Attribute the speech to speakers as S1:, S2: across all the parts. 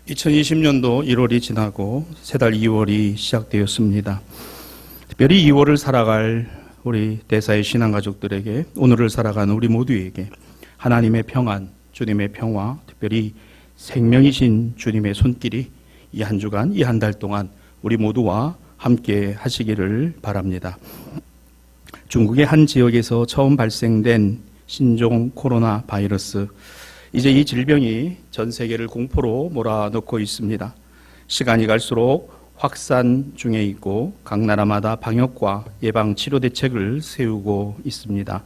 S1: 2020년도 1월이 지나고 세 달 2월이 시작되었습니다. 특별히 2월을 살아갈 우리 대사의 신앙가족들에게, 오늘을 살아가는 우리 모두에게 하나님의 평안, 주님의 평화, 특별히 생명이신 주님의 손길이 이 한 주간, 이 한 달 동안 우리 모두와 함께 하시기를 바랍니다. 중국의 한 지역에서 처음 발생된 신종 코로나 바이러스, 이제 이 질병이 전 세계를 공포로 몰아넣고 있습니다. 시간이 갈수록 확산 중에 있고 각 나라마다 방역과 예방 치료 대책을 세우고 있습니다.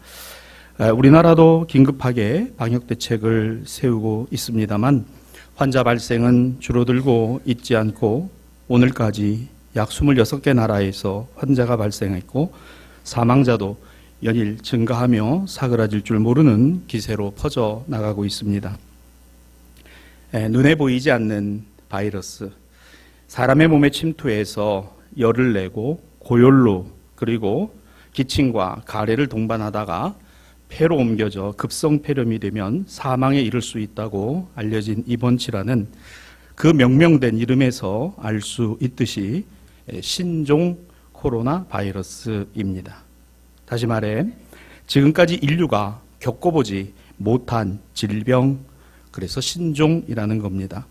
S1: 우리나라도 긴급하게 방역 대책을 세우고 있습니다만 환자 발생은 줄어들고 있지 않고 오늘까지 약 26개 나라에서 환자가 발생했고 사망자도 연일 증가하며 사그라질 줄 모르는 기세로 퍼져 나가고 있습니다. 눈에 보이지 않는 바이러스, 사람의 몸에 침투해서 열을 내고 고열로, 그리고 기침과 가래를 동반하다가 폐로 옮겨져 급성폐렴이 되면 사망에 이를 수 있다고 알려진 이번 질환은 그 명명된 이름에서 알 수 있듯이 신종 코로나 바이러스입니다. 다시 말해 지금까지 인류가 겪어보지 못한 질병, 그래서 신종이라는 겁니다.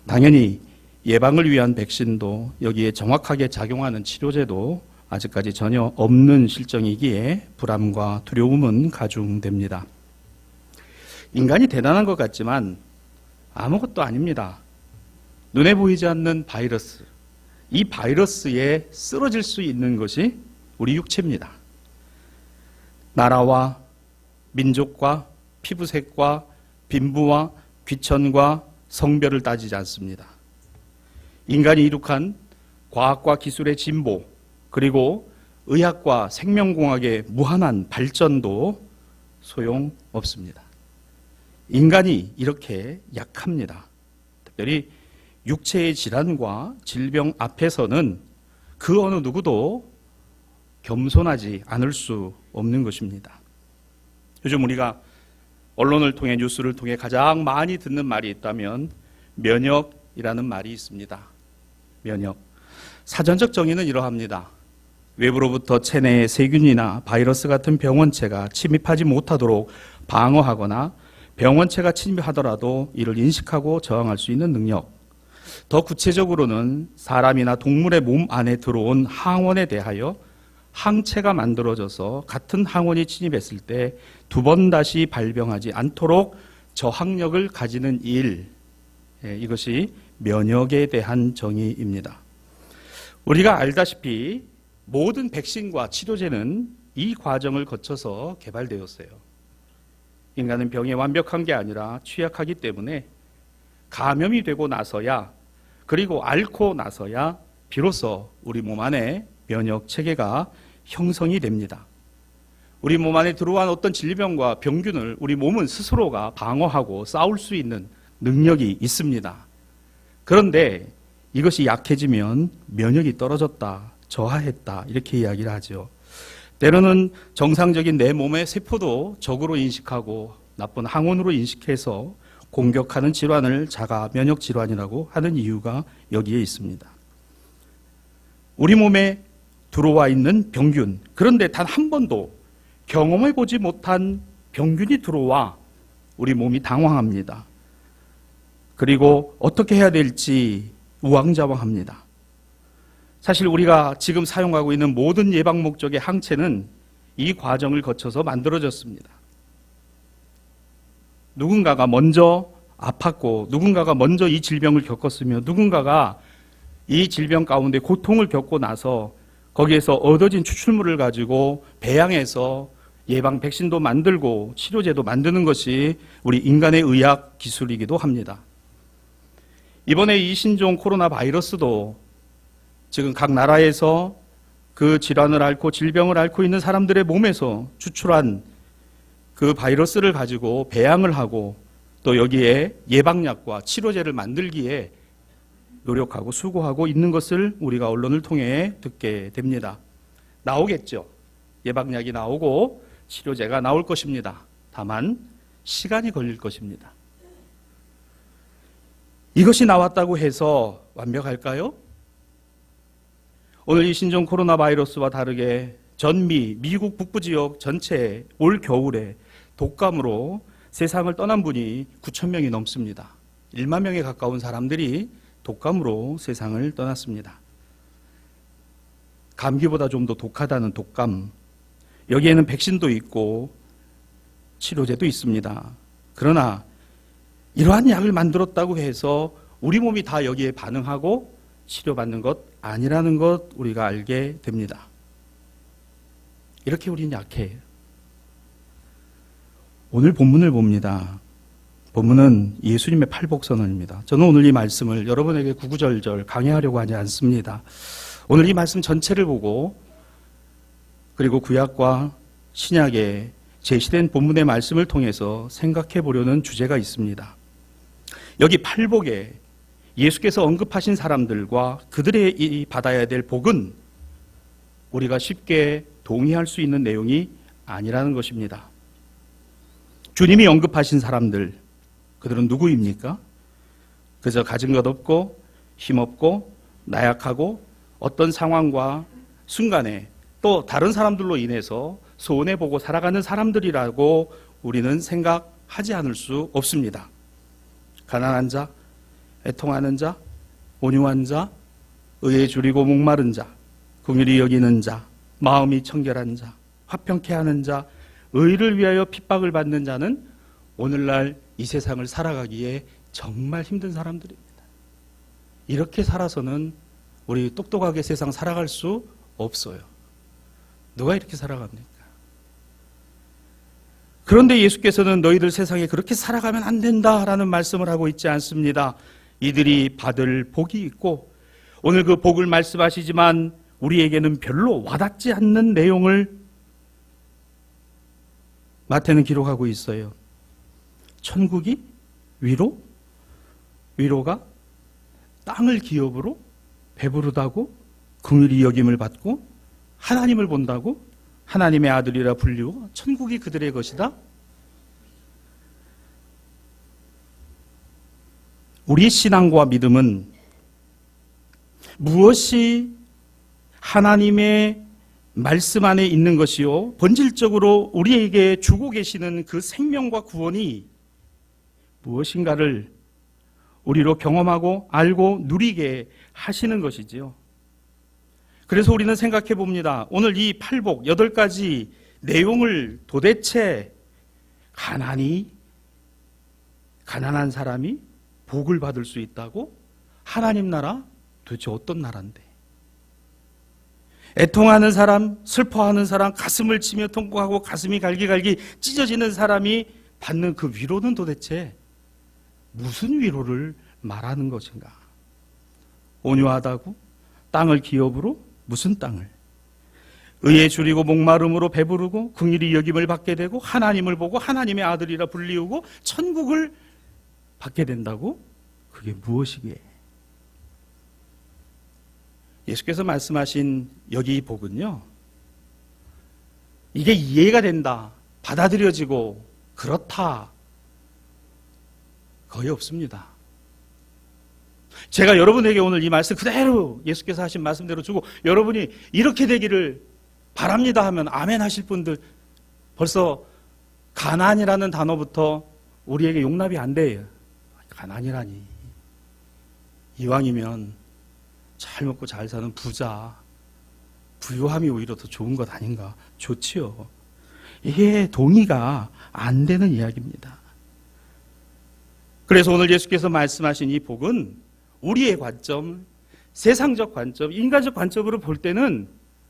S1: 당연히 예방을 위한 백신도, 여기에 정확하게 작용하는 치료제도 아직까지 전혀 없는 실정이기에 불안과 두려움은 가중됩니다. 인간이 대단한 것 같지만 아무것도 아닙니다. 눈에 보이지 않는 바이러스, 이 바이러스에 쓰러질 수 있는 것이 우리 육체입니다. 나라와 민족과 피부색과 빈부와 귀천과 성별을 따지지 않습니다. 인간이 이룩한 과학과 기술의 진보, 그리고 의학과 생명공학의 무한한 발전도 소용없습니다. 인간이 이렇게 약합니다. 특별히 육체의 질환과 질병 앞에서는 그 어느 누구도 겸손하지 않을 수 없는 것입니다. 요즘 우리가 언론을 통해, 뉴스를 통해 가장 많이 듣는 말이 있다면 면역이라는 말이 있습니다. 면역. 사전적 정의는 이러합니다. 외부로부터 체내에 세균이나 바이러스 같은 병원체가 침입하지 못하도록 방어하거나 병원체가 침입하더라도 이를 인식하고 저항할 수 있는 능력. 더 구체적으로는 사람이나 동물의 몸 안에 들어온 항원에 대하여 항체가 만들어져서 같은 항원이 침입했을 때 두 번 다시 발병하지 않도록 저항력을 가지는 일, 이것이 면역에 대한 정의입니다. 우리가 알다시피 모든 백신과 치료제는 이 과정을 거쳐서 개발되었어요. 인간은 병에 완벽한 게 아니라 취약하기 때문에 감염이 되고 나서야, 그리고 앓고 나서야 비로소 우리 몸 안에 면역 체계가 형성이 됩니다. 우리 몸 안에 들어온 어떤 질병과 병균을 우리 몸은 스스로가 방어하고 싸울 수 있는 능력이 있습니다. 그런데 이것이 약해지면 면역이 떨어졌다, 저하했다, 이렇게 이야기를 하죠. 때로는 정상적인 내 몸의 세포도 적으로 인식하고 나쁜 항원으로 인식해서 공격하는 질환을 자가 면역 질환이라고 하는 이유가 여기에 있습니다. 우리 몸에 들어와 있는 병균, 그런데 단 한 번도 경험해보지 못한 병균이 들어와 우리 몸이 당황합니다. 그리고 어떻게 해야 될지 우왕좌왕합니다. 사실 우리가 지금 사용하고 있는 모든 예방 목적의 항체는 이 과정을 거쳐서 만들어졌습니다. 누군가가 먼저 아팠고, 누군가가 먼저 이 질병을 겪었으며, 누군가가 이 질병 가운데 고통을 겪고 나서 거기에서 얻어진 추출물을 가지고 배양해서 예방 백신도 만들고 치료제도 만드는 것이 우리 인간의 의학 기술이기도 합니다. 이번에 이 신종 코로나 바이러스도 지금 각 나라에서 그 질환을 앓고 질병을 앓고 있는 사람들의 몸에서 추출한 그 바이러스를 가지고 배양을 하고 또 여기에 예방약과 치료제를 만들기에 노력하고 수고하고 있는 것을 우리가 언론을 통해 듣게 됩니다. 나오겠죠. 예방약이 나오고 치료제가 나올 것입니다. 다만 시간이 걸릴 것입니다. 이것이 나왔다고 해서 완벽할까요? 오늘 이 신종 코로나 바이러스와 다르게 미국 북부 지역 전체에 올 겨울에 독감으로 세상을 떠난 분이 9천 명이 넘습니다. 1만 명에 가까운 사람들이 독감으로 세상을 떠났습니다. 감기보다 좀 더 독하다는 독감. 여기에는 백신도 있고 치료제도 있습니다. 그러나 이러한 약을 만들었다고 해서 우리 몸이 다 여기에 반응하고 치료받는 것 아니라는 것 우리가 알게 됩니다. 이렇게 우리는 약해요. 오늘 본문을 봅니다. 본문은 예수님의 팔복선언입니다. 저는 오늘 이 말씀을 여러분에게 구구절절 강해하려고 하지 않습니다. 오늘 이 말씀 전체를 보고 그리고 구약과 신약에 제시된 본문의 말씀을 통해서 생각해 보려는 주제가 있습니다. 여기 팔복에 예수께서 언급하신 사람들과 그들이 받아야 될 복은 우리가 쉽게 동의할 수 있는 내용이 아니라는 것입니다. 주님이 언급하신 사람들, 그들은 누구입니까? 그저 가진 것 없고 힘없고 나약하고 어떤 상황과 순간에 또 다른 사람들로 인해서 손해보고 살아가는 사람들이라고 우리는 생각하지 않을 수 없습니다. 가난한 자, 애통하는 자, 온유한 자, 의에 줄이고 목마른 자, 긍휼히 여기는 자, 마음이 청결한 자, 화평케 하는 자, 의를 위하여 핍박을 받는 자는 오늘날 이 세상을 살아가기에 정말 힘든 사람들입니다. 이렇게 살아서는 우리 똑똑하게 세상 살아갈 수 없어요. 누가 이렇게 살아갑니까? 그런데 예수께서는 너희들 세상에 그렇게 살아가면 안 된다라는 말씀을 하고 있지 않습니다. 이들이 받을 복이 있고 오늘 그 복을 말씀하시지만 우리에게는 별로 와닿지 않는 내용을 마태는 기록하고 있어요. 천국이 위로가 땅을 기업으로 배부르다고 긍휼히 여김을 받고 하나님을 본다고 하나님의 아들이라 불리고 천국이 그들의 것이다. 우리 신앙과 믿음은 무엇이 하나님의 말씀 안에 있는 것이요 본질적으로 우리에게 주고 계시는 그 생명과 구원이 무엇인가를 우리로 경험하고 알고 누리게 하시는 것이지요. 그래서 우리는 생각해 봅니다. 오늘 이 팔복 8가지 내용을 도대체 가난한 사람이 복을 받을 수 있다고? 하나님 나라? 도대체 어떤 나라인데? 애통하는 사람, 슬퍼하는 사람, 가슴을 치며 통곡하고 가슴이 갈기갈기 찢어지는 사람이 받는 그 위로는 도대체 무슨 위로를 말하는 것인가? 온유하다고? 땅을 기업으로? 무슨 땅을? 의에 줄이고 목마름으로 배부르고 긍휼히 여김을 받게 되고 하나님을 보고 하나님의 아들이라 불리우고 천국을 받게 된다고? 그게 무엇이기에? 예수께서 말씀하신 여기 이 복은요, 이게 이해가 된다, 받아들여지고 그렇다, 거의 없습니다. 제가 여러분에게 오늘 이 말씀 그대로 예수께서 하신 말씀대로 주고 여러분이 이렇게 되기를 바랍니다 하면 아멘 하실 분들 벌써 가난이라는 단어부터 우리에게 용납이 안 돼요. 가난이라니. 이왕이면 잘 먹고 잘 사는 부자, 부유함이 오히려 더 좋은 것 아닌가? 좋지요. 이게 동의가 안 되는 이야기입니다. 그래서 오늘 예수께서 말씀하신 이 복은 우리의 관점, 세상적 관점, 인간적 관점으로 볼 때는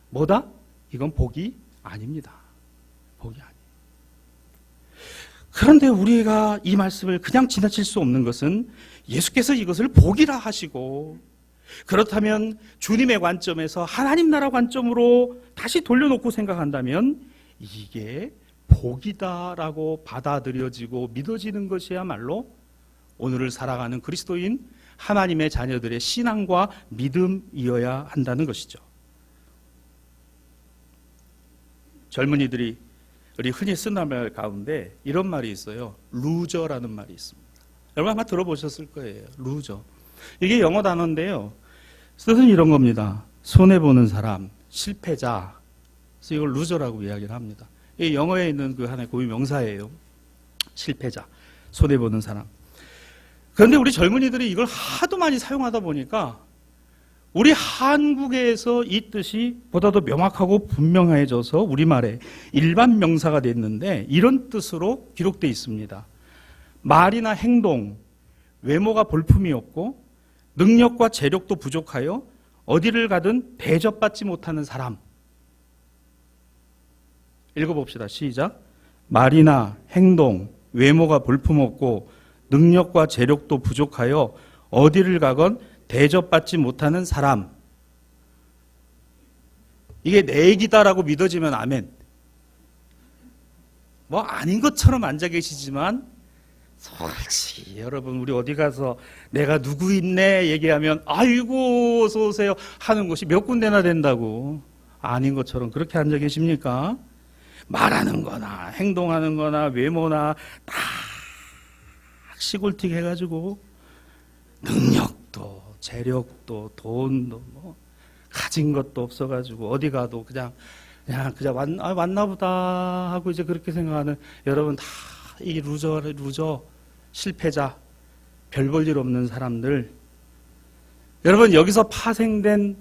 S1: 뭐다? 이건 복이 아닙니다. 복이 아니에요. 그런데 우리가 이 말씀을 그냥 지나칠 수 없는 것은 예수께서 이것을 복이라 하시고 그렇다면 주님의 관점에서 하나님 나라 관점으로 다시 돌려놓고 생각한다면 이게 복이다라고 받아들여지고 믿어지는 것이야말로 오늘을 살아가는 그리스도인 하나님의 자녀들의 신앙과 믿음이어야 한다는 것이죠. 젊은이들이 우리 흔히 쓰는 말 가운데 이런 말이 있어요. 루저라는 말이 있습니다. 여러분 아마 들어보셨을 거예요. 루저. 이게 영어 단어인데요. 뜻은 이런 겁니다. 손해보는 사람, 실패자. 그래서 이걸 루저라고 이야기를 합니다. 이 영어에 있는 그 하나의 고유 명사예요. 실패자, 손해보는 사람. 그런데 우리 젊은이들이 이걸 하도 많이 사용하다 보니까 우리 한국에서 이 뜻이 보다도 명확하고 분명해져서 우리말에 일반 명사가 됐는데 이런 뜻으로 기록되어 있습니다. 말이나 행동, 외모가 볼품이 없고 능력과 재력도 부족하여 어디를 가든 대접받지 못하는 사람. 읽어봅시다. 시작. 말이나 행동, 외모가 볼품없고 능력과 재력도 부족하여 어디를 가건 대접받지 못하는 사람. 이게 내 얘기다라고 믿어지면 아멘. 뭐 아닌 것처럼 앉아 계시지만 솔직히 여러분 우리 어디 가서 내가 누구 있네 얘기하면 아이고 어서 오세요 하는 곳이 몇 군데나 된다고. 아닌 것처럼 그렇게 앉아 계십니까? 말하는 거나 행동하는 거나 외모나 다 시골틱 해가지고 능력도 재력도 돈도 뭐 가진 것도 없어가지고 어디 가도 그냥 왔나 보다 하고 이제 그렇게 생각하는 여러분 다 이 루저 실패자 별 볼 일 없는 사람들. 여러분 여기서 파생된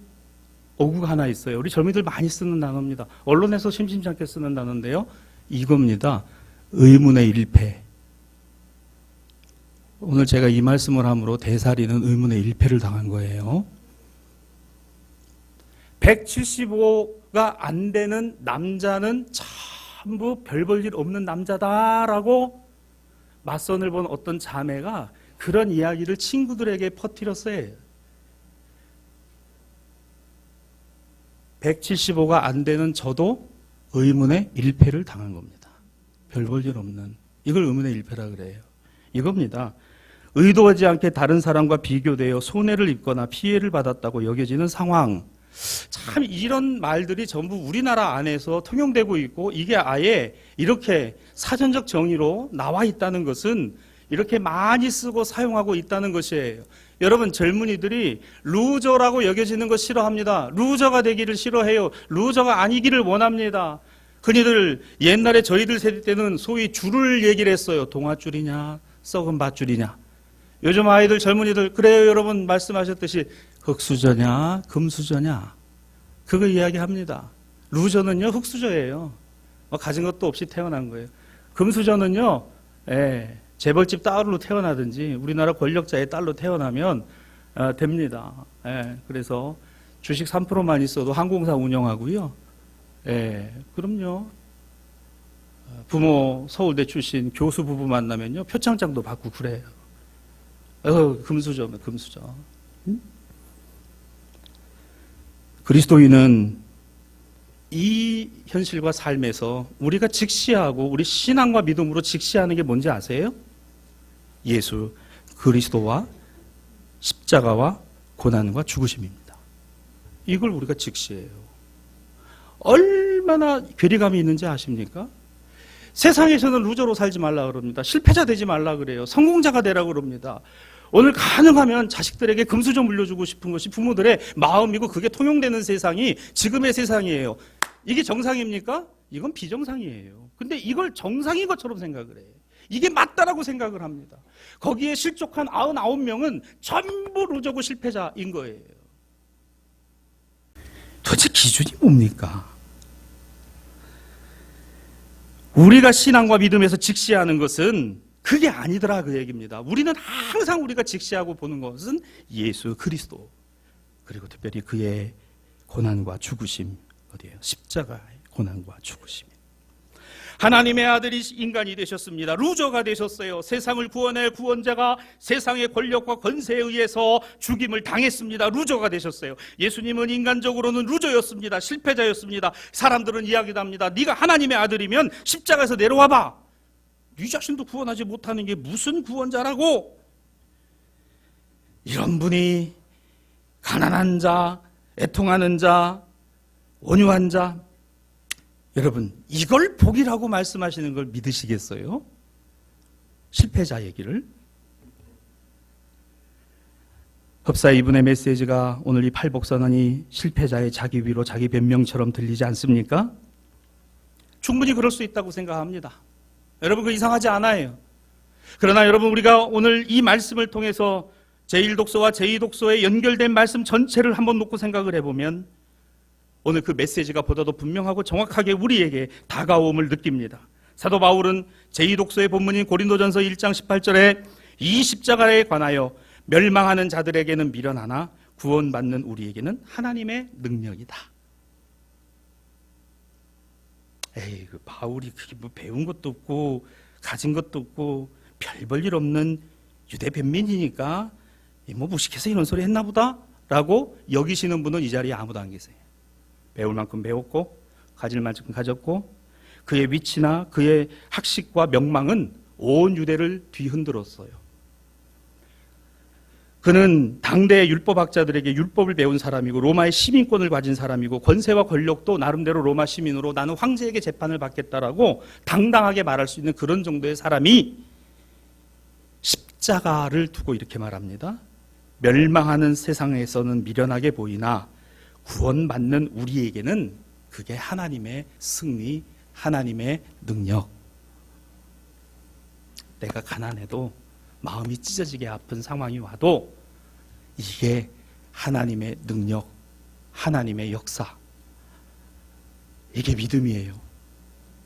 S1: 어구가 하나 있어요. 우리 젊은이들 많이 쓰는 단어입니다. 언론에서 심심치 않게 쓰는 단어인데요. 이겁니다. 의문의 일패. 오늘 제가 이 말씀을 함으로 대사리는 의문의 일패를 당한 거예요. 175가 안 되는 남자는 전부 별 볼 일 없는 남자다라고 맞선을 본 어떤 자매가 그런 이야기를 친구들에게 퍼뜨렸어요. 175가 안 되는 저도 의문의 일패를 당한 겁니다. 별 볼 일 없는. 이걸 의문의 일패라 그래요. 이겁니다. 의도하지 않게 다른 사람과 비교되어 손해를 입거나 피해를 받았다고 여겨지는 상황. 참 이런 말들이 전부 우리나라 안에서 통용되고 있고 이게 아예 이렇게 사전적 정의로 나와 있다는 것은 이렇게 많이 쓰고 사용하고 있다는 것이에요. 여러분 젊은이들이 루저라고 여겨지는 거 싫어합니다. 루저가 되기를 싫어해요. 루저가 아니기를 원합니다. 그니들 옛날에 저희들 세대 때는 소위 줄을 얘기를 했어요. 동아줄이냐 썩은 밧줄이냐. 요즘 아이들 젊은이들 그래요 여러분 말씀하셨듯이 흙수저냐 금수저냐 그거 이야기합니다. 루저는요 흙수저예요. 가진 것도 없이 태어난 거예요. 금수저는요 재벌집 딸로 태어나든지 우리나라 권력자의 딸로 태어나면 됩니다. 그래서 주식 3%만 있어도 항공사 운영하고요. 그럼요. 부모 서울대 출신 교수 부부 만나면요 표창장도 받고 그래요. 금수저면 금수저. 그리스도인은 이 현실과 삶에서 우리가 직시하고 우리 신앙과 믿음으로 직시하는 게 뭔지 아세요? 예수 그리스도와 십자가와 고난과 죽으심입니다. 이걸 우리가 직시해요. 얼마나 괴리감이 있는지 아십니까? 세상에서는 루저로 살지 말라 그럽니다. 실패자 되지 말라 그래요. 성공자가 되라 그럽니다. 오늘 가능하면 자식들에게 금수저 물려주고 싶은 것이 부모들의 마음이고 그게 통용되는 세상이 지금의 세상이에요. 이게 정상입니까? 이건 비정상이에요. 근데 이걸 정상인 것처럼 생각을 해요. 이게 맞다라고 생각을 합니다. 거기에 실족한 99명은 전부 루저고 실패자인 거예요. 도대체 기준이 뭡니까? 우리가 신앙과 믿음에서 직시하는 것은 그게 아니더라 그 얘기입니다. 우리는 항상 우리가 직시하고 보는 것은 예수 그리스도 그리고 특별히 그의 고난과 죽으심 어디예요? 십자가의 고난과 죽으심. 하나님의 아들이 인간이 되셨습니다. 루저가 되셨어요. 세상을 구원할 구원자가 세상의 권력과 권세에 의해서 죽임을 당했습니다. 루저가 되셨어요. 예수님은 인간적으로는 루저였습니다. 실패자였습니다. 사람들은 이야기도 합니다. 네가 하나님의 아들이면 십자가에서 내려와봐. 네 자신도 구원하지 못하는 게 무슨 구원자라고. 이런 분이 가난한 자, 애통하는 자, 온유한 자, 여러분 이걸 복이라고 말씀하시는 걸 믿으시겠어요? 실패자 얘기를. 흡사 이분의 메시지가 오늘 이 팔복선언이 실패자의 자기 위로 자기 변명처럼 들리지 않습니까? 충분히 그럴 수 있다고 생각합니다. 여러분, 그 이상하지 않아요. 그러나 여러분, 우리가 오늘 이 말씀을 통해서 제1독서와 제2독서에 연결된 말씀 전체를 한번 놓고 생각을 해보면 오늘 그 메시지가 보다도 분명하고 정확하게 우리에게 다가옴을 느낍니다. 사도 바울은 제2독서의 본문인 고린도전서 1장 18절에 이 십자가에 관하여 멸망하는 자들에게는 미련하나 구원받는 우리에게는 하나님의 능력이다. 에이, 그 바울이 그게 뭐 배운 것도 없고 가진 것도 없고 별 볼 일 없는 유대 변민이니까 뭐 무식해서 이런 소리 했나 보다 라고 여기시는 분은 이 자리에 아무도 안 계세요. 배울 만큼 배웠고 가질 만큼 가졌고 그의 위치나 그의 학식과 명망은 온 유대를 뒤흔들었어요. 그는 당대의 율법학자들에게 율법을 배운 사람이고 로마의 시민권을 가진 사람이고 권세와 권력도 나름대로 로마 시민으로 나는 황제에게 재판을 받겠다라고 당당하게 말할 수 있는 그런 정도의 사람이 십자가를 두고 이렇게 말합니다. 멸망하는 세상에서는 미련하게 보이나 구원받는 우리에게는 그게 하나님의 승리, 하나님의 능력. 내가 가난해도 마음이 찢어지게 아픈 상황이 와도 이게 하나님의 능력, 하나님의 역사. 이게 믿음이에요.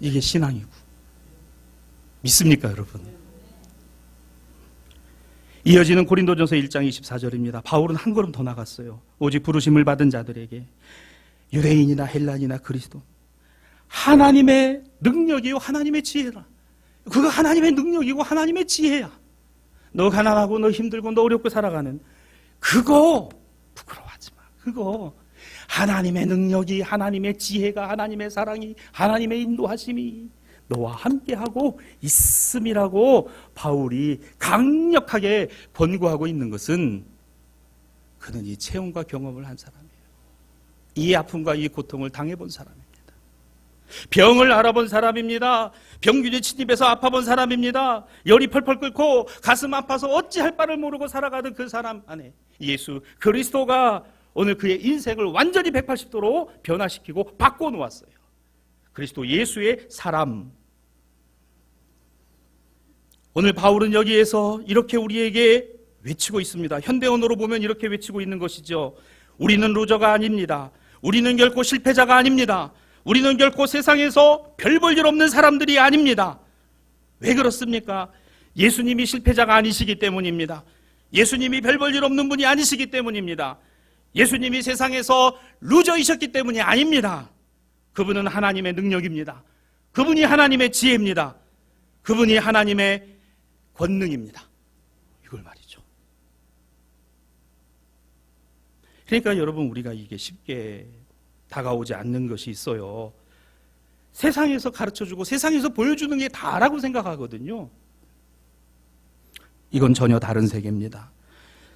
S1: 이게 신앙이고. 믿습니까, 여러분? 이어지는 고린도전서 1장 24절입니다. 바울은 한 걸음 더 나갔어요. 오직 부르심을 받은 자들에게 유대인이나 헬라인이나 그리스도 하나님의 능력이요 하나님의 지혜라. 그거 하나님의 능력이고 하나님의 지혜야. 너 가난하고 너 힘들고 너 어렵고 살아가는 그거 부끄러워하지 마. 그거 하나님의 능력이, 하나님의 지혜가, 하나님의 사랑이, 하나님의 인도하심이 너와 함께하고 있음이라고 바울이 강력하게 권고하고 있는 것은 그는 이 체험과 경험을 한 사람이에요. 이 아픔과 이 고통을 당해본 사람입니다. 병을 알아본 사람입니다. 병균이 침입해서 아파본 사람입니다. 열이 펄펄 끓고 가슴 아파서 어찌할 바를 모르고 살아가던 그 사람 안에 예수 그리스도가 오늘 그의 인생을 완전히 180도로 변화시키고 바꿔놓았어요. 그리스도 예수의 사람. 오늘 바울은 여기에서 이렇게 우리에게 외치고 있습니다. 현대언어로 보면 이렇게 외치고 있는 것이죠. 우리는 루저가 아닙니다. 우리는 결코 실패자가 아닙니다. 우리는 결코 세상에서 별 볼 일 없는 사람들이 아닙니다. 왜 그렇습니까? 예수님이 실패자가 아니시기 때문입니다. 예수님이 별 볼 일 없는 분이 아니시기 때문입니다. 예수님이 세상에서 루저이셨기 때문이 아닙니다. 그분은 하나님의 능력입니다. 그분이 하나님의 지혜입니다. 그분이 하나님의 권능입니다. 이걸 말이죠. 그러니까 여러분, 우리가 이게 쉽게 다가오지 않는 것이 있어요. 세상에서 가르쳐주고 세상에서 보여주는 게 다라고 생각하거든요. 이건 전혀 다른 세계입니다.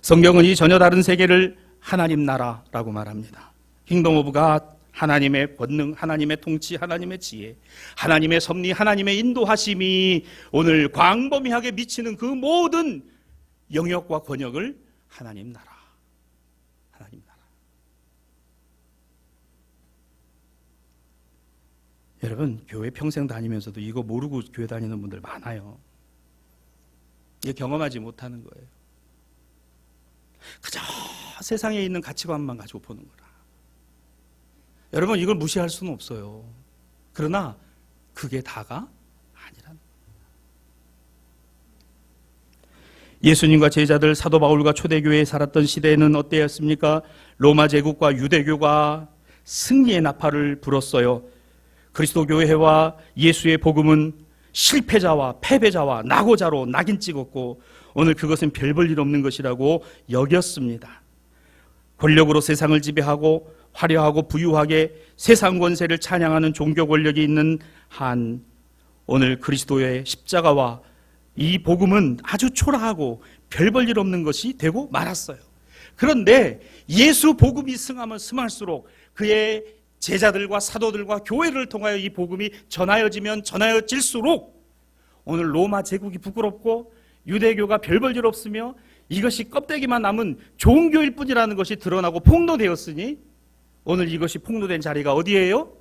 S1: 성경은 이 전혀 다른 세계를 하나님 나라라고 말합니다. 킹덤 오브 갓, 하나님의 권능, 하나님의 통치, 하나님의 지혜, 하나님의 섭리, 하나님의 인도하심이 오늘 광범위하게 미치는 그 모든 영역과 권역을 하나님 나라, 하나님 나라. 여러분, 교회 평생 다니면서도 이거 모르고 교회 다니는 분들 많아요. 이게 경험하지 못하는 거예요. 그저 세상에 있는 가치관만 가지고 보는 거라. 여러분, 이걸 무시할 수는 없어요. 그러나 그게 다가 아니라는 거예요. 예수님과 제자들, 사도 바울과 초대교회에 살았던 시대에는 어때였습니까? 로마 제국과 유대교가 승리의 나팔을 불었어요. 그리스도 교회와 예수의 복음은 실패자와 패배자와 낙오자로 낙인 찍었고 오늘 그것은 별 볼 일 없는 것이라고 여겼습니다. 권력으로 세상을 지배하고 화려하고 부유하게 세상 권세를 찬양하는 종교 권력이 있는 한 오늘 그리스도의 십자가와 이 복음은 아주 초라하고 별 볼 일 없는 것이 되고 말았어요. 그런데 예수 복음이 승하면 승할수록 그의 제자들과 사도들과 교회를 통하여 이 복음이 전하여지면 전하여질수록 오늘 로마 제국이 부끄럽고 유대교가 별 볼 일 없으며 이것이 껍데기만 남은 종교일 뿐이라는 것이 드러나고 폭로되었으니 오늘 이것이 폭로된 자리가 어디예요?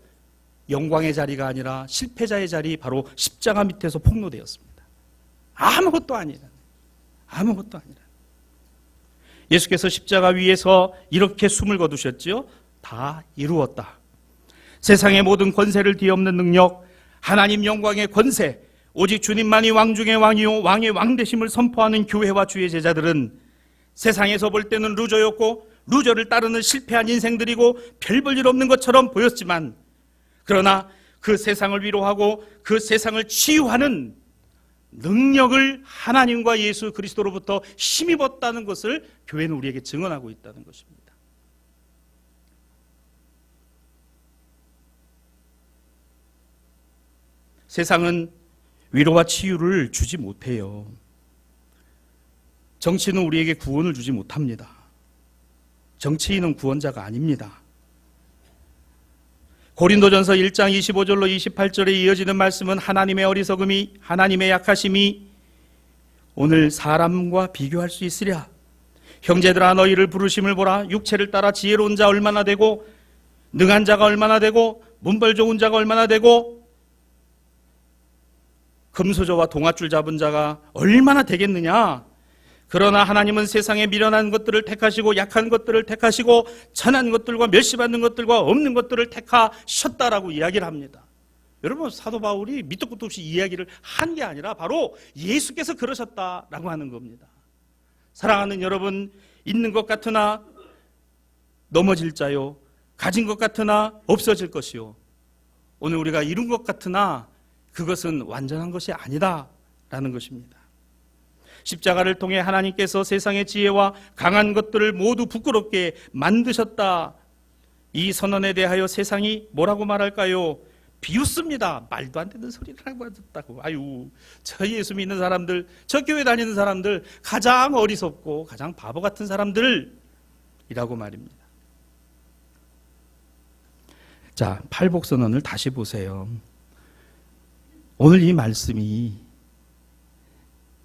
S1: 영광의 자리가 아니라 실패자의 자리, 바로 십자가 밑에서 폭로되었습니다. 아무것도 아니라. 예수께서 십자가 위에서 이렇게 숨을 거두셨지요. 다 이루었다. 세상의 모든 권세를 뒤엎는 능력, 하나님 영광의 권세, 오직 주님만이 왕 중의 왕이요 왕의 왕 되심을 선포하는 교회와 주의 제자들은 세상에서 볼 때는 루저였고 루저를 따르는 실패한 인생들이고 별 볼 일 없는 것처럼 보였지만, 그러나 그 세상을 위로하고 그 세상을 치유하는 능력을 하나님과 예수 그리스도로부터 힘입었다는 것을 교회는 우리에게 증언하고 있다는 것입니다. 세상은 위로와 치유를 주지 못해요. 정치는 우리에게 구원을 주지 못합니다. 정치인은 구원자가 아닙니다. 고린도전서 1장 25절로 28절에 이어지는 말씀은 하나님의 어리석음이, 하나님의 약하심이 오늘 사람과 비교할 수 있으랴. 형제들아 너희를 부르심을 보라. 육체를 따라 지혜로운 자 얼마나 되고 능한 자가 얼마나 되고 문벌 좋은 자가 얼마나 되고 금수저와 동아줄 잡은 자가 얼마나 되겠느냐. 그러나 하나님은 세상에 미련한 것들을 택하시고 약한 것들을 택하시고 천한 것들과 멸시받는 것들과 없는 것들을 택하셨다라고 이야기를 합니다. 여러분, 사도 바울이 밑도 끝도 없이 이야기를 한 게 아니라 바로 예수께서 그러셨다라고 하는 겁니다. 사랑하는 여러분, 있는 것 같으나 넘어질 자요, 가진 것 같으나 없어질 것이요, 오늘 우리가 이룬 것 같으나 그것은 완전한 것이 아니다라는 것입니다. 십자가를 통해 하나님께서 세상의 지혜와 강한 것들을 모두 부끄럽게 만드셨다. 이 선언에 대하여 세상이 뭐라고 말할까요? 비웃습니다. 말도 안 되는 소리를 하고 하셨다고. 아유, 저 예수 믿는 사람들, 저 교회 다니는 사람들 가장 어리석고 가장 바보 같은 사람들이라고 말입니다. 자, 팔복선언을 다시 보세요. 오늘 이 말씀이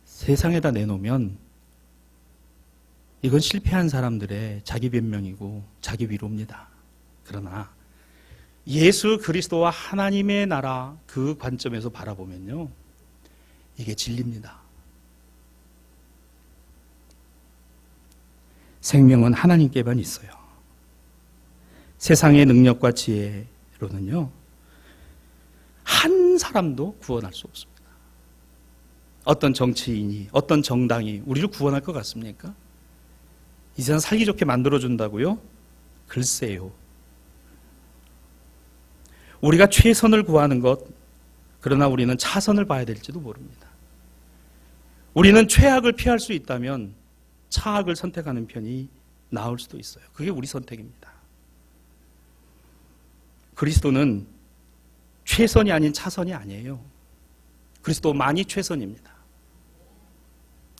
S1: 세상에다 내놓으면 이건 실패한 사람들의 자기 변명이고 자기 위로입니다. 그러나 예수 그리스도와 하나님의 나라 그 관점에서 바라보면요, 이게 진리입니다. 생명은 하나님께만 있어요. 세상의 능력과 지혜로는요, 한 사람도 구원할 수 없습니다. 어떤 정치인이, 어떤 정당이 우리를 구원할 것 같습니까? 이 세상 살기 좋게 만들어준다고요? 글쎄요. 우리가 최선을 구하는 것, 그러나 우리는 차선을 봐야 될지도 모릅니다. 우리는 최악을 피할 수 있다면 차악을 선택하는 편이 나을 수도 있어요. 그게 우리 선택입니다. 그리스도는 최선이 아닌 차선이 아니에요. 그리스도만이 최선입니다.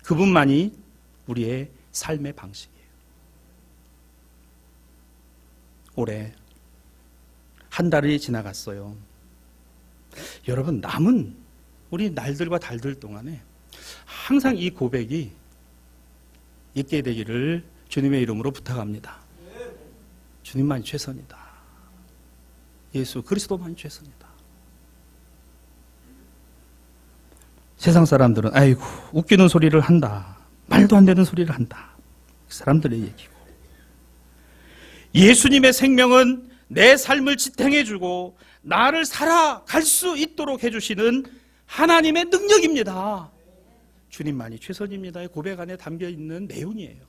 S1: 그분만이 우리의 삶의 방식이에요. 올해 한 달이 지나갔어요. 여러분, 남은 우리 날들과 달들 동안에 항상 이 고백이 있게 되기를 주님의 이름으로 부탁합니다. 주님만이 최선이다. 예수 그리스도만이 최선이다. 세상 사람들은 아이고 웃기는 소리를 한다, 말도 안 되는 소리를 한다, 그 사람들의 얘기고, 예수님의 생명은 내 삶을 지탱해주고 나를 살아갈 수 있도록 해주시는 하나님의 능력입니다. 주님만이 최선입니다의 고백 안에 담겨있는 내용이에요.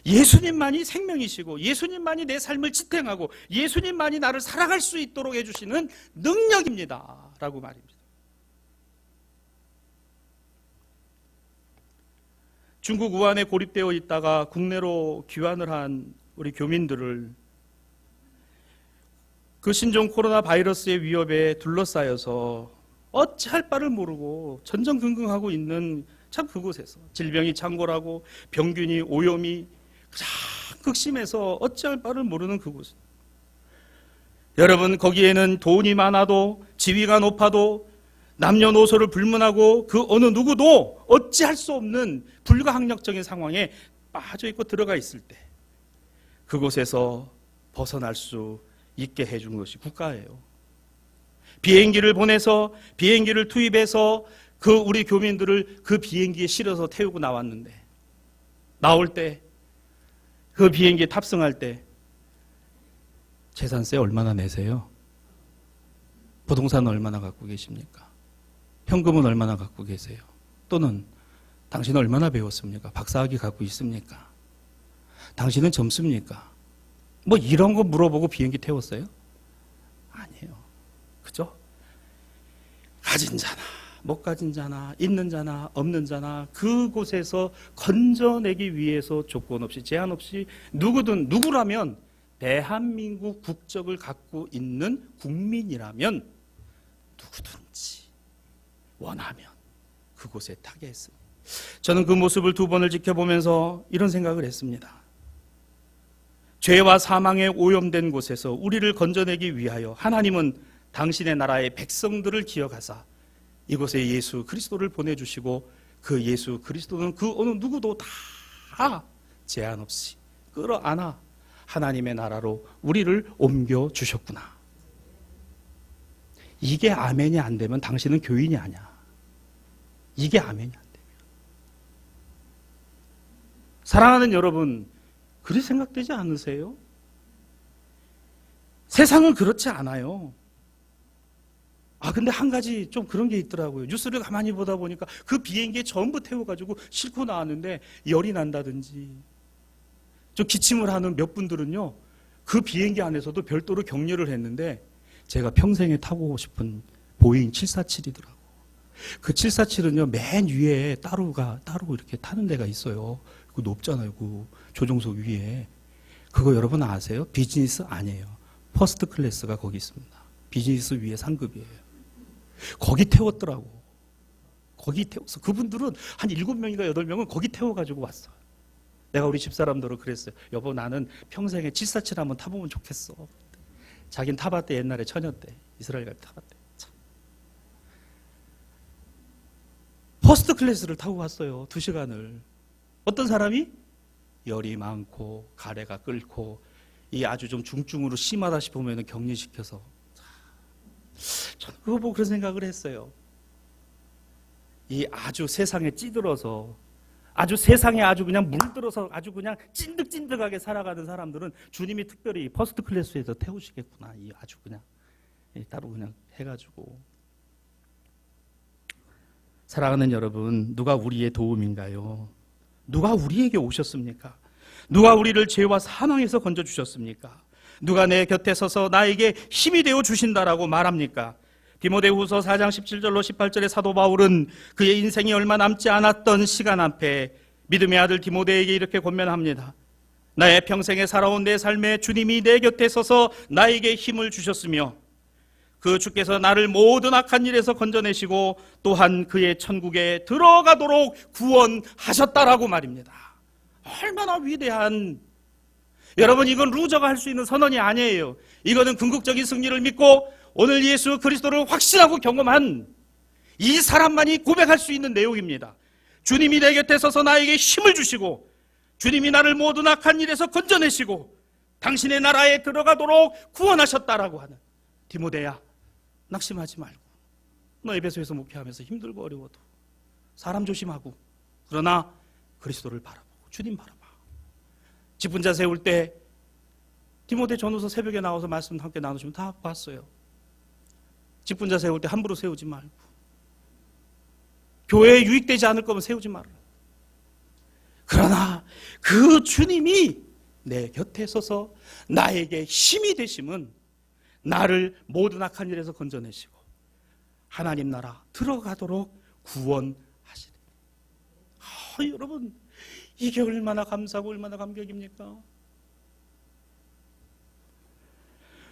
S1: 예수님만이 생명이시고 예수님만이 내 삶을 지탱하고 예수님만이 나를 살아갈 수 있도록 해주시는 능력입니다 라고 말입니다. 중국 우한에 고립되어 있다가 국내로 귀환을 한 우리 교민들을 그 신종 코로나 바이러스의 위협에 둘러싸여서 어찌할 바를 모르고 전전긍긍하고 있는 참 그곳에서 질병이 창궐하고 병균이 오염이 가장 극심해서 어찌할 바를 모르는 그곳, 여러분, 거기에는 돈이 많아도 지위가 높아도 남녀노소를 불문하고 그 어느 누구도 어찌할 수 없는 불가항력적인 상황에 빠져 있고 들어가 있을 때 그곳에서 벗어날 수 있게 해준 것이 국가예요. 비행기를 보내서 비행기를 투입해서 그 우리 교민들을 그 비행기에 실어서 태우고 나왔는데 나올 때 그 비행기에 탑승할 때 재산세 얼마나 내세요? 부동산 얼마나 갖고 계십니까? 현금은 얼마나 갖고 계세요? 또는 당신은 얼마나 배웠습니까? 박사학위 갖고 있습니까? 당신은 젊습니까? 뭐 이런 거 물어보고 비행기 태웠어요? 아니에요. 그죠? 가진 자나 못 가진 자나 있는 자나 없는 자나 그곳에서 건져내기 위해서 조건 없이 제한 없이 누구든 누구라면 대한민국 국적을 갖고 있는 국민이라면 누구든지 원하면 그곳에 타게 했습니다. 저는 그 모습을 두 번을 지켜보면서 이런 생각을 했습니다. 죄와 사망에 오염된 곳에서 우리를 건져내기 위하여 하나님은 당신의 나라의 백성들을 기억하사 이곳에 예수 그리스도를 보내주시고 그 예수 그리스도는 그 어느 누구도 다 제한 없이 끌어안아 하나님의 나라로 우리를 옮겨주셨구나. 이게 아멘이 안 되면 당신은 교인이 아니야. 이게 아멘이 안 되면. 사랑하는 여러분, 그리 생각되지 않으세요? 세상은 그렇지 않아요. 근데 한 가지 좀 그런 게 있더라고요. 뉴스를 가만히 보다 보니까 그 비행기에 전부 태워가지고 싣고 나왔는데 열이 난다든지 좀 기침을 하는 몇 분들은요, 그 비행기 안에서도 별도로 격려를 했는데 제가 평생에 타고 싶은 보잉 747이더라고. 그 747은요, 맨 위에 따로 이렇게 타는 데가 있어요. 그 높잖아요. 그 조종석 위에. 그거 여러분 아세요? 비즈니스 아니에요. 퍼스트 클래스가 거기 있습니다. 비즈니스 위에 상급이에요. 거기 태웠더라고. 거기 태워서 그분들은 한 7명인가 8명은 거기 태워가지고 왔어요. 내가 우리 집사람들은 그랬어요. 여보, 나는 평생에 747 한번 타보면 좋겠어. 자긴 타봤대. 옛날에 처녀 때 이스라엘 갈 때 타봤대. 참. 퍼스트 클래스를 타고 갔어요. 2시간을. 어떤 사람이 열이 많고 가래가 끓고 이 아주 좀 중증으로 심하다 싶으면 격리시켜서. 저는 그거 보고 그런 생각을 했어요. 이 아주 세상에 찌들어서 아주 세상에 아주 그냥 물들어서 아주 그냥 찐득찐득하게 살아가는 사람들은 주님이 특별히 퍼스트 클래스에서 태우시겠구나. 이 아주 그냥 따로 그냥 해가지고. 사랑하는 여러분, 누가 우리의 도움인가요? 누가 우리에게 오셨습니까? 누가 우리를 죄와 사망에서 건져주셨습니까? 누가 내 곁에 서서 나에게 힘이 되어 주신다라고 말합니까? 디모데후서 4장 17절로 18절의 사도 바울은 그의 인생이 얼마 남지 않았던 시간 앞에 믿음의 아들 디모데에게 이렇게 권면합니다. 나의 평생에 살아온 내 삶에 주님이 내 곁에 서서 나에게 힘을 주셨으며 그 주께서 나를 모든 악한 일에서 건져내시고 또한 그의 천국에 들어가도록 구원하셨다라고 말입니다. 얼마나 위대한, 여러분, 이건 루저가 할 수 있는 선언이 아니에요. 이거는 궁극적인 승리를 믿고 오늘 예수 그리스도를 확신하고 경험한 이 사람만이 고백할 수 있는 내용입니다. 주님이 내 곁에 서서 나에게 힘을 주시고 주님이 나를 모든 악한 일에서 건져내시고 당신의 나라에 들어가도록 구원하셨다라고 하는. 디모데야, 낙심하지 말고 너 에베소에서 목회하면서 힘들고 어려워도 사람 조심하고 그러나 그리스도를 바라보고 주님 바라봐. 직분자 세울 때 디모데 전후서 새벽에 나와서 말씀 함께 나누시면 다 봤어요. 직분자 세울 때 함부로 세우지 말고 교회에 유익되지 않을 거면 세우지 말아요. 그러나 그 주님이 내 곁에 서서 나에게 힘이 되심은 나를 모든 악한 일에서 건져내시고 하나님 나라 들어가도록 구원하시네. 여러분, 이게 얼마나 감사하고 얼마나 감격입니까?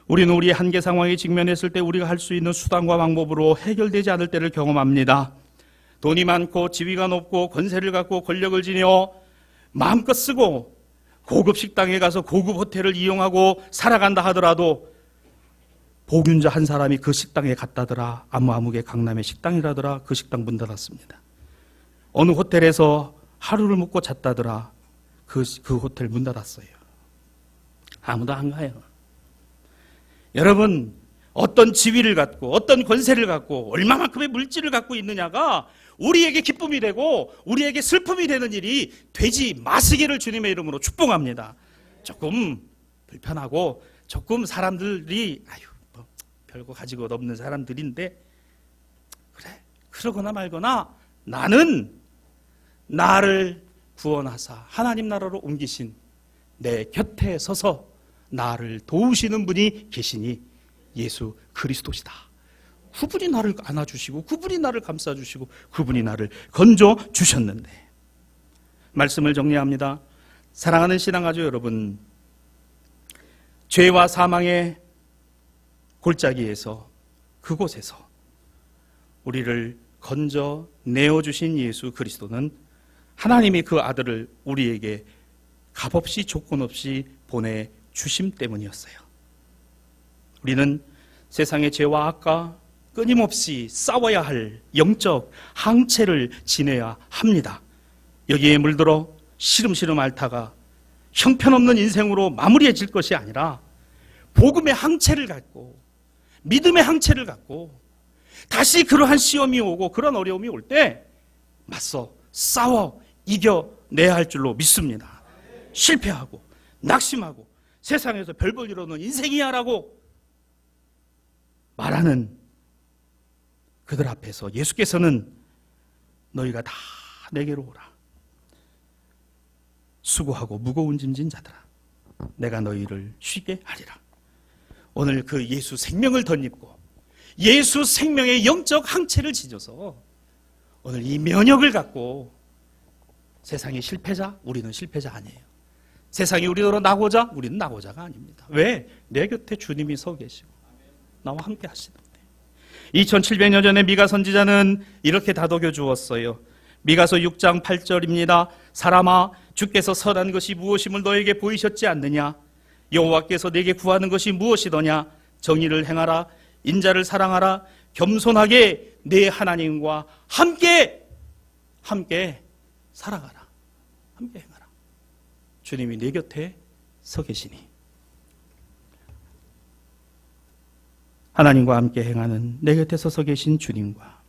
S1: 우리는 우리의 한계 상황에 직면했을 때 우리가 할 수 있는 수단과 방법으로 해결되지 않을 때를 경험합니다. 돈이 많고 지위가 높고 권세를 갖고 권력을 지녀 마음껏 쓰고 고급 식당에 가서 고급 호텔을 이용하고 살아간다 하더라도 보균자 한 사람이 그 식당에 갔다더라. 아무개 강남의 식당이라더라. 그 식당 문 닫았습니다. 어느 호텔에서 하루를 묵고 잤다더라. 그 호텔 문 닫았어요. 아무도 안 가요. 여러분, 어떤 지위를 갖고 어떤 권세를 갖고 얼마만큼의 물질을 갖고 있느냐가 우리에게 기쁨이 되고 우리에게 슬픔이 되는 일이 되지 마시기를 주님의 이름으로 축복합니다. 조금 불편하고 조금 사람들이 뭐 별거 가지고 없는 사람들인데 그래 그러거나 말거나 나는 나를 구원하사 하나님 나라로 옮기신 내 곁에 서서 나를 도우시는 분이 계시니 예수 그리스도시다. 그분이 나를 안아주시고 그분이 나를 감싸주시고 그분이 나를 건져주셨는데. 말씀을 정리합니다. 사랑하는 신앙가족 여러분, 죄와 사망의 골짜기에서 그곳에서 우리를 건져 내어주신 예수 그리스도는 하나님이 그 아들을 우리에게 값없이 조건 없이 보내주심 때문이었어요. 우리는 세상의 죄와 악과 끊임없이 싸워야 할 영적 항체를 지내야 합니다. 여기에 물들어 시름시름 앓다가 형편없는 인생으로 마무리해질 것이 아니라 복음의 항체를 갖고 믿음의 항체를 갖고 다시 그러한 시험이 오고 그런 어려움이 올 때 맞서 싸워 이겨내야 할 줄로 믿습니다. 실패하고 낙심하고 세상에서 별 볼 일 없는 인생이야 라고 말하는 그들 앞에서 예수께서는 너희가 다 내게로 오라. 수고하고 무거운 짐진 자들아 내가 너희를 쉬게 하리라. 오늘 그 예수 생명을 덧입고 예수 생명의 영적 항체를 지져서 오늘 이 면역을 갖고 세상의 실패자, 우리는 실패자 아니에요. 세상이 우리로 나고자, 우리는 나고자가 아닙니다. 왜? 내 곁에 주님이 서 계시고 나와 함께 하시는데. 2700년 전에 미가 선지자는 이렇게 다독여 주었어요. 미가서 6장 8절입니다. 사람아, 주께서 선한 것이 무엇임을 너에게 보이셨지 않느냐? 여호와께서 내게 구하는 것이 무엇이더냐? 정의를 행하라, 인자를 사랑하라, 겸손하게 내 하나님과 함께 살아가라, 함께 행하라. 주님이 내 곁에 서 계시니 하나님과 함께 행하는 내 곁에 서서 계신 주님과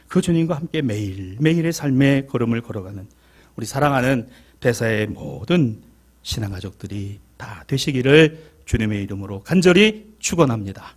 S1: 그 주님과 함께 매일의 삶의 걸음을 걸어가는 우리 사랑하는 대사의 모든 신앙가족들이 다 되시기를 주님의 이름으로 간절히 축원합니다.